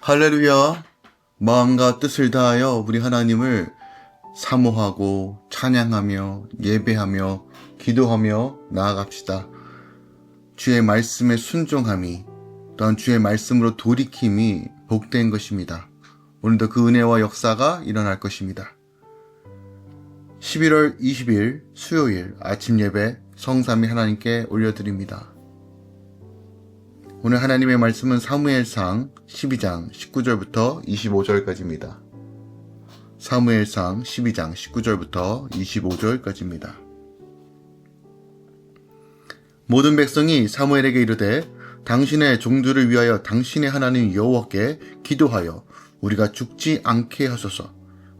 할렐루야. 마음과 뜻을 다하여 우리 하나님을 사모하고 찬양하며 예배하며 기도하며 나아갑시다. 주의 말씀에 순종함이 또한 주의 말씀으로 돌이킴이 복된 것입니다. 오늘도 그 은혜와 역사가 일어날 것입니다. 11월 20일 수요일 아침 예배 성삼위 하나님께 올려드립니다. 오늘 하나님의 말씀은 사무엘상 12장 19절부터 25절까지입니다. 사무엘상 12장 19절부터 25절까지입니다. 모든 백성이 사무엘에게 이르되 당신의 종들을 위하여 당신의 하나님 여호와께 기도하여 우리가 죽지 않게 하소서.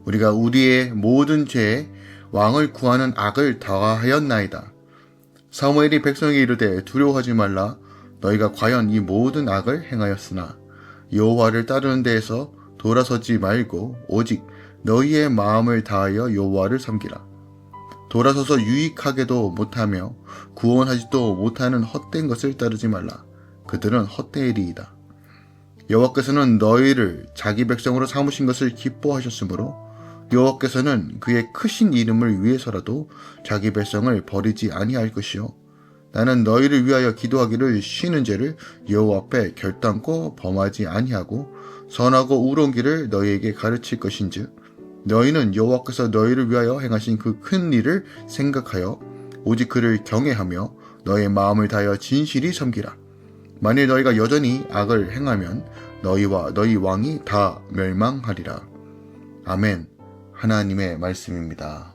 우리가 우리의 모든 죄에 왕을 구하는 악을 다하였나이다. 사무엘이 백성에게 이르되 두려워하지 말라. 너희가 과연 이 모든 악을 행하였으나 여호와를 따르는 데에서 돌아서지 말고 오직 너희의 마음을 다하여 여호와를 섬기라. 돌아서서 유익하게도 못하며 구원하지도 못하는 헛된 것을 따르지 말라. 그들은 헛되이리이다. 여호와께서는 너희를 자기 백성으로 삼으신 것을 기뻐하셨으므로 여호와께서는 그의 크신 이름을 위해서라도 자기 백성을 버리지 아니할 것이요 나는 너희를 위하여 기도하기를 쉬는 죄를 여호와 앞에 결단코 범하지 아니하고 선하고 의로운 길을 너희에게 가르칠 것인즉 너희는 여호와께서 너희를 위하여 행하신 그 큰 일을 생각하여 오직 그를 경외하며 너희의 마음을 다하여 진실이 섬기라. 만일 너희가 여전히 악을 행하면 너희와 너희 왕이 다 멸망하리라. 아멘. 하나님의 말씀입니다.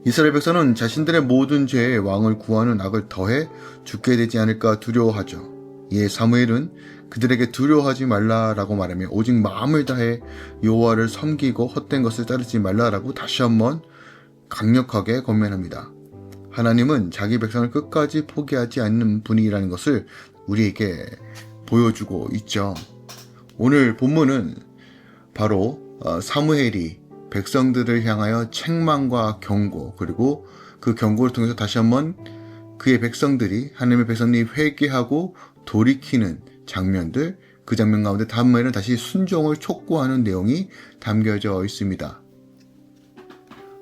이스라엘 백성은 자신들의 모든 죄에 왕을 구하는 악을 더해 죽게 되지 않을까 두려워하죠. 이에 사무엘은 그들에게 두려워하지 말라라고 말하며 오직 마음을 다해 여호와를 섬기고 헛된 것을 따르지 말라라고 다시 한번 강력하게 권면합니다. 하나님은 자기 백성을 끝까지 포기하지 않는 분이라는 것을 우리에게 보여주고 있죠. 오늘 본문은 바로 사무엘이 백성들을 향하여 책망과 경고, 그리고 그 경고를 통해서 다시 한번 그의 백성들이, 하나님의 백성들이 회개하고 돌이키는 장면들, 그 장면 가운데 다음에는 다시 순종을 촉구하는 내용이 담겨져 있습니다.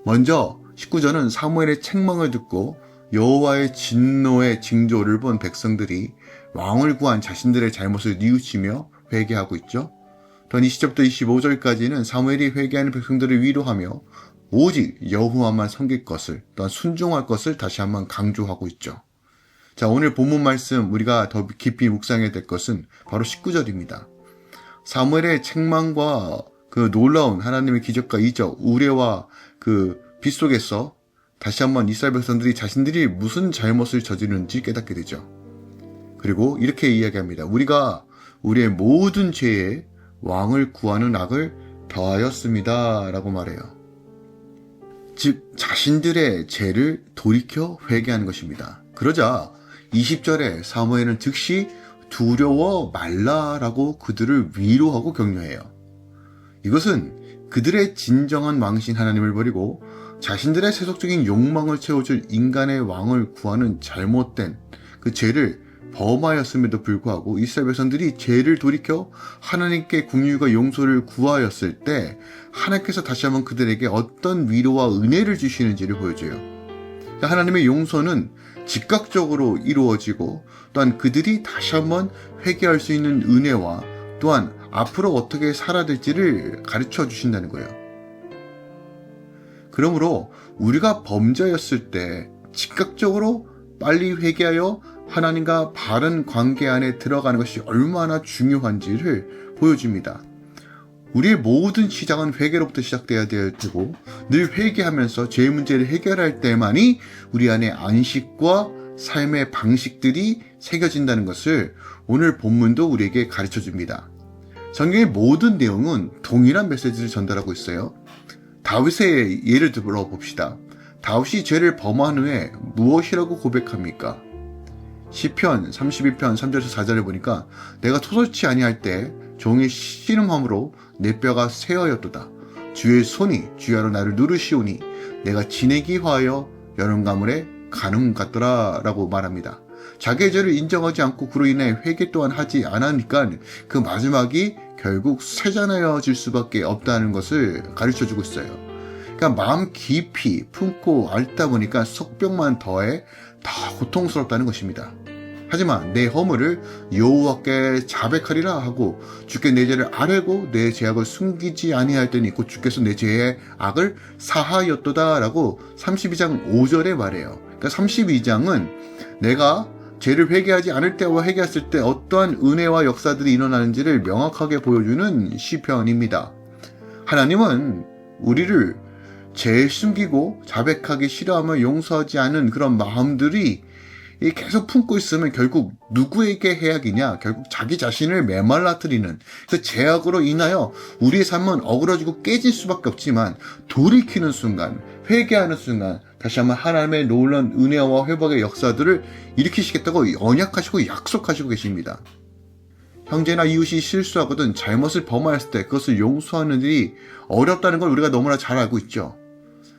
먼저 19절은 사무엘의 책망을 듣고 여호와의 진노의 징조를 본 백성들이 왕을 구한 자신들의 잘못을 뉘우치며 회개하고 있죠. 또한 20절부터 25절까지는 사무엘이 회개하는 백성들을 위로하며 오직 여호와만 섬길 것을, 또한 순종할 것을 다시 한번 강조하고 있죠. 자, 오늘 본문 말씀 우리가 더 깊이 묵상해야 될 것은 바로 19절입니다. 사무엘의 책망과 그 놀라운 하나님의 기적과 이적, 우레와 그 빛 속에서 다시 한번 이스라엘 백성들이 자신들이 무슨 잘못을 저지르는지 깨닫게 되죠. 그리고 이렇게 이야기합니다. 우리가 우리의 모든 죄에 왕을 구하는 악을 더하였습니다 라고 말해요. 즉 자신들의 죄를 돌이켜 회개하는 것입니다. 그러자 20절에 사무엘은 즉시 두려워 말라라고 그들을 위로하고 격려해요. 이것은 그들의 진정한 왕이신 하나님을 버리고 자신들의 세속적인 욕망을 채워줄 인간의 왕을 구하는 잘못된 그 죄를 범하였음에도 불구하고 이스라엘 백성들이 죄를 돌이켜 하나님께 긍휼과 용서를 구하였을 때 하나님께서 다시 한번 그들에게 어떤 위로와 은혜를 주시는지를 보여줘요. 하나님의 용서는 즉각적으로 이루어지고 또한 그들이 다시 한번 회개할 수 있는 은혜와 또한 앞으로 어떻게 살아야 될지를 가르쳐 주신다는 거예요. 그러므로 우리가 범죄였을 때 즉각적으로 빨리 회개하여 하나님과 바른 관계 안에 들어가는 것이 얼마나 중요한지를 보여줍니다. 우리의 모든 시작은 회개로부터 시작돼야 되고 늘 회개하면서 죄의 문제를 해결할 때만이 우리 안에 안식과 삶의 방식들이 새겨진다는 것을 오늘 본문도 우리에게 가르쳐줍니다. 성경의 모든 내용은 동일한 메시지를 전달하고 있어요. 다윗의 예를 들어봅시다. 다윗이 죄를 범한 후에 무엇이라고 고백합니까? 시편 32편 3절에서 4절에 보니까 내가 토설치 아니할 때 종의 씨름함으로 내 뼈가 쇠하였도다. 주의 손이 주야로 나를 누르시오니 내가 지내기 화하여 여름 가물에 가는 것 같더라 라고 말합니다. 자기의 죄를 인정하지 않고 그로 인해 회개 또한 하지 않으니까 그 마지막이 결국 쇠잔하여질 수밖에 없다는 것을 가르쳐주고 있어요. 그러니까 마음 깊이 품고 앓다 보니까 속병만 더해 더 고통스럽다는 것입니다. 하지만 내 허물을 여호와께 자백하리라 하고 주께 내 죄를 아뢰고 내 죄악을 숨기지 아니할 때니 곧 주께서 내 죄의 악을 사하였도다 라고 32장 5절에 말해요. 그러니까 32장은 내가 죄를 회개하지 않을 때와 회개했을 때 어떠한 은혜와 역사들이 일어나는지를 명확하게 보여주는 시편입니다. 하나님은 우리를 죄 숨기고 자백하기 싫어하며 용서하지 않은 그런 마음들이 계속 품고 있으면 결국 누구에게 해악이냐? 결국 자기 자신을 메말라뜨리는 그 죄악으로 인하여 우리의 삶은 어그러지고 깨질 수밖에 없지만 돌이키는 순간, 회개하는 순간 다시 한번 하나님의 놀라운 은혜와 회복의 역사들을 일으키시겠다고 언약하시고 약속하시고 계십니다. 형제나 이웃이 실수하거든 잘못을 범하였을 때 그것을 용서하는 일이 어렵다는 걸 우리가 너무나 잘 알고 있죠.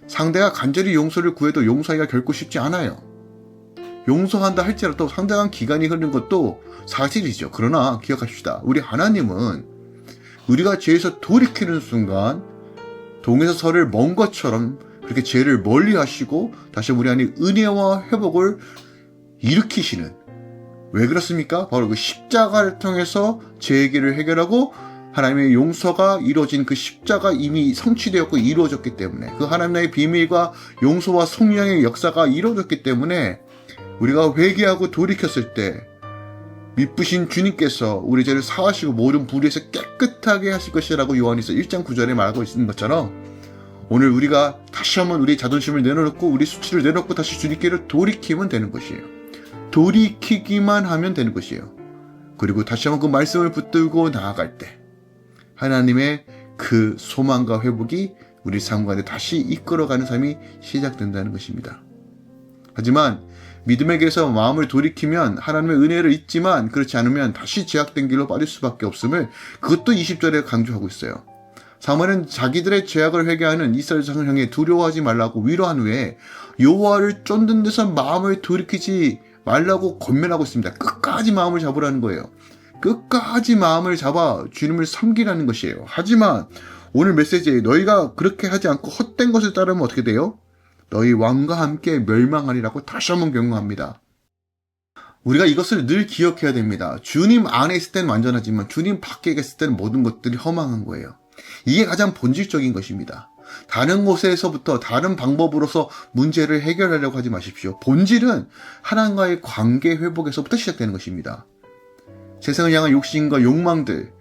상대가 간절히 용서를 구해도 용서하기가 결코 쉽지 않아요. 용서한다 할지라도 상당한 기간이 흐르는 것도 사실이죠. 그러나 기억합시다. 우리 하나님은 우리가 죄에서 돌이키는 순간 동에서 설을 먼 것처럼 그렇게 죄를 멀리 하시고 다시 우리 안에 은혜와 회복을 일으키시는, 왜 그렇습니까? 바로 그 십자가를 통해서 죄의 길을 해결하고 하나님의 용서가 이루어진 그 십자가 이미 성취되었고 이루어졌기 때문에, 그 하나님의 비밀과 용서와 성령의 역사가 이루어졌기 때문에 우리가 회개하고 돌이켰을 때 미쁘신 주님께서 우리 죄를 사하시고 모든 불의에서 깨끗하게 하실 것이라고 요한일서 1장 9절에 말하고 있는 것처럼 오늘 우리가 다시 한번 우리 자존심을 내려놓고 우리 수치를 내려놓고 다시 주님께로 돌이키면 되는 것이에요. 돌이키기만 하면 되는 것이에요. 그리고 다시 한번 그 말씀을 붙들고 나아갈 때 하나님의 그 소망과 회복이 우리 삶 가운데 다시 이끌어가는 삶이 시작된다는 것입니다. 하지만 믿음의 길에서 마음을 돌이키면 하나님의 은혜를 잊지만 그렇지 않으면 다시 죄악된 길로 빠질 수밖에 없음을 그것도 20절에 강조하고 있어요. 사무엘은 자기들의 죄악을 회개하는 이스라엘 자손을 향해 두려워하지 말라고 위로한 후에 여호와를 쫓는 데서 마음을 돌이키지 말라고 권면하고 있습니다. 끝까지 마음을 잡으라는 거예요. 끝까지 마음을 잡아 주님을 섬기라는 것이에요. 하지만 오늘 메시지에 너희가 그렇게 하지 않고 헛된 것을 따르면 어떻게 돼요? 너희 왕과 함께 멸망하리라고 다시 한번 경고합니다. 우리가 이것을 늘 기억해야 됩니다. 주님 안에 있을 때는 완전하지만 주님 밖에 있을 때는 모든 것들이 허망한 거예요. 이게 가장 본질적인 것입니다. 다른 곳에서부터 다른 방법으로서 문제를 해결하려고 하지 마십시오. 본질은 하나님과의 관계 회복에서부터 시작되는 것입니다. 세상을 향한 욕심과 욕망들,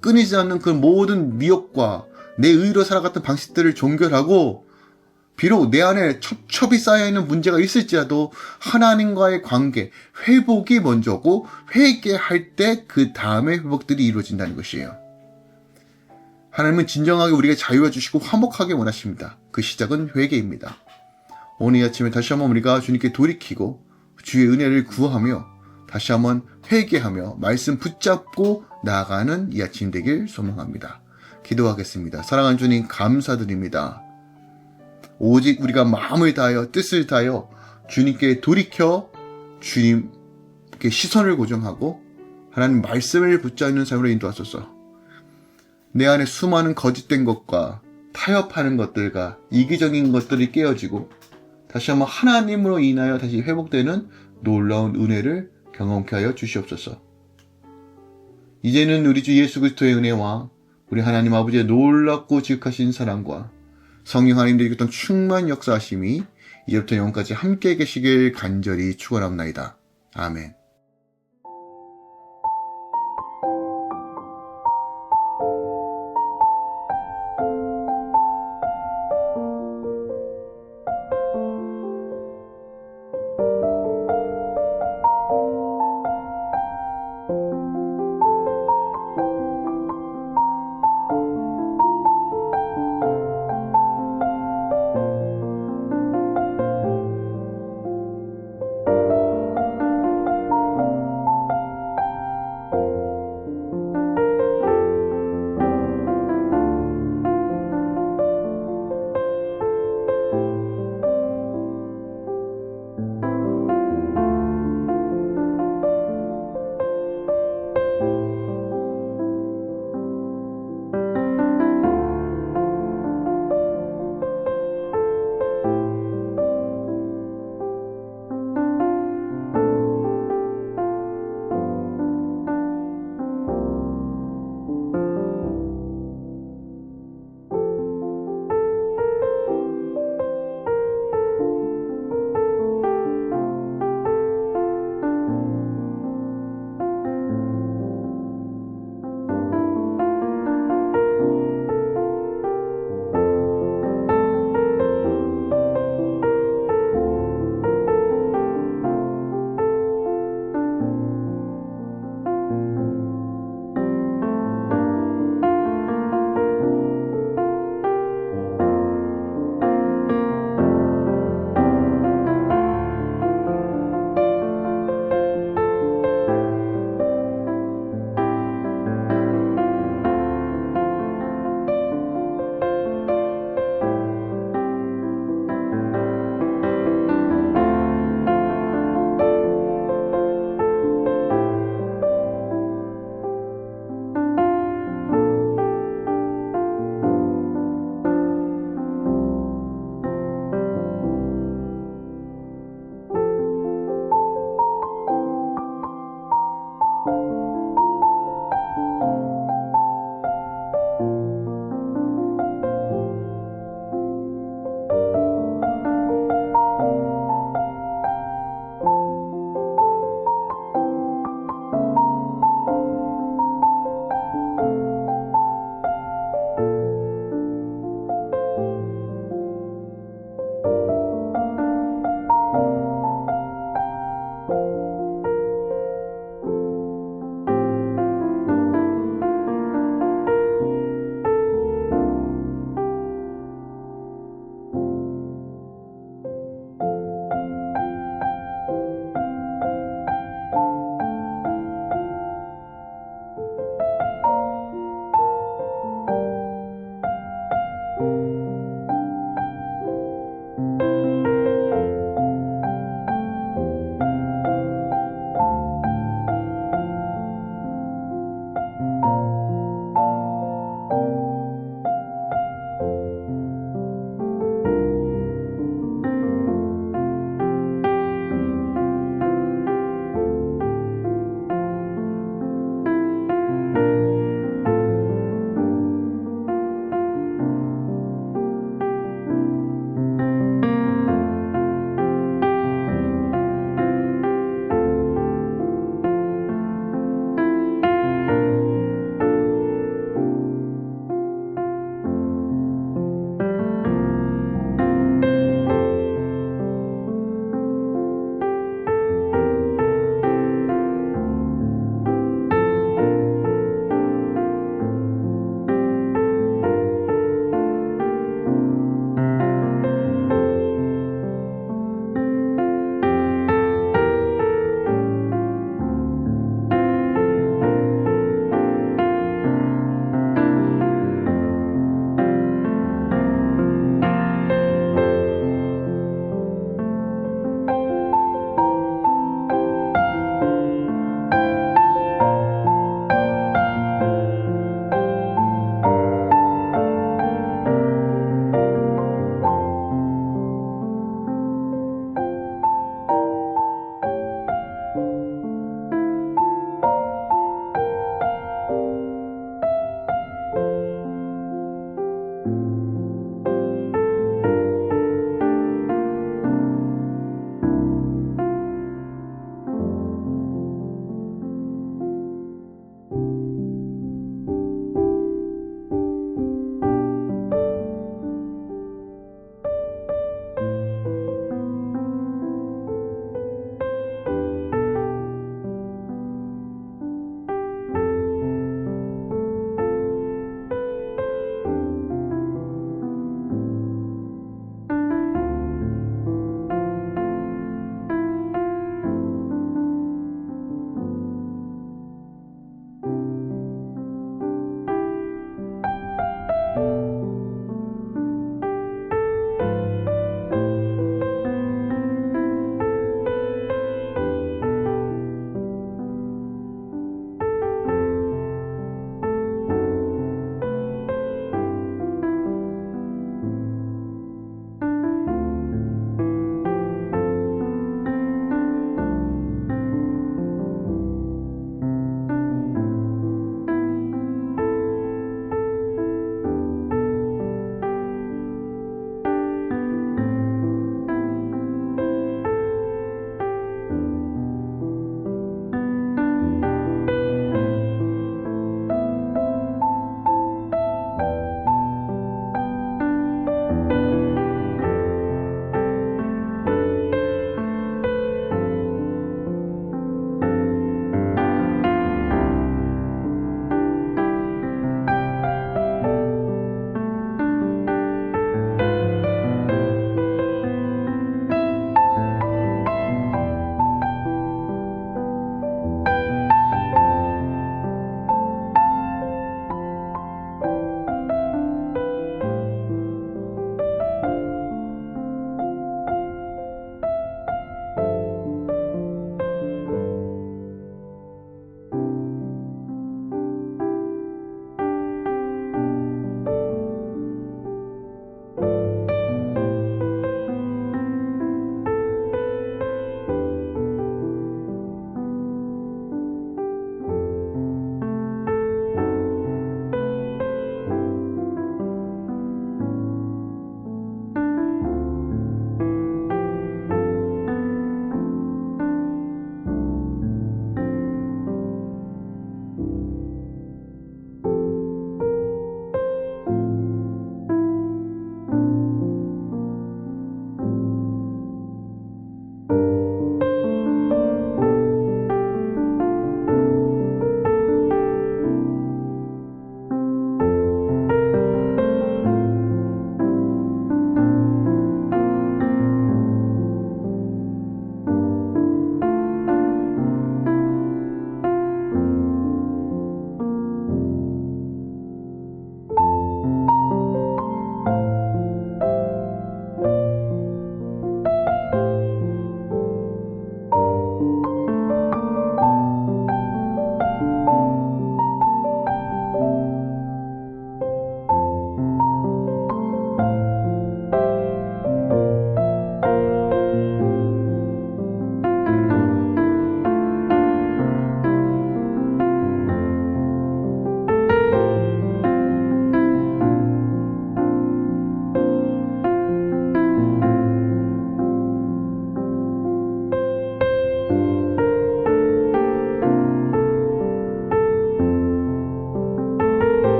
끊이지 않는 그 모든 미혹과 내 의로 살아갔던 방식들을 종결하고 비록 내 안에 첩첩이 쌓여있는 문제가 있을지라도 하나님과의 관계, 회복이 먼저고 회개할 때 그 다음에 회복들이 이루어진다는 것이에요. 하나님은 진정하게 우리에게 자유해 주시고 화목하게 원하십니다. 그 시작은 회개입니다. 오늘 아침에 다시 한번 우리가 주님께 돌이키고 주의 은혜를 구하며 다시 한번 회개하며 말씀 붙잡고 나아가는 이 아침 되길 소망합니다. 기도하겠습니다. 사랑하는 주님 감사드립니다. 오직 우리가 마음을 다하여 뜻을 다하여 주님께 돌이켜 주님께 시선을 고정하고 하나님 말씀을 붙잡는 삶으로 인도하소서. 내 안에 수많은 거짓된 것과 타협하는 것들과 이기적인 것들이 깨어지고 다시 한번 하나님으로 인하여 다시 회복되는 놀라운 은혜를 경험케 하여 주시옵소서. 이제는 우리 주 예수 그리스도의 은혜와 우리 하나님 아버지의 놀랍고 지극하신 사랑과 성령 하나님들이 어떤 충만 역사하심이 이제부터 영원까지 함께 계시길 간절히 축원합나이다. 아멘.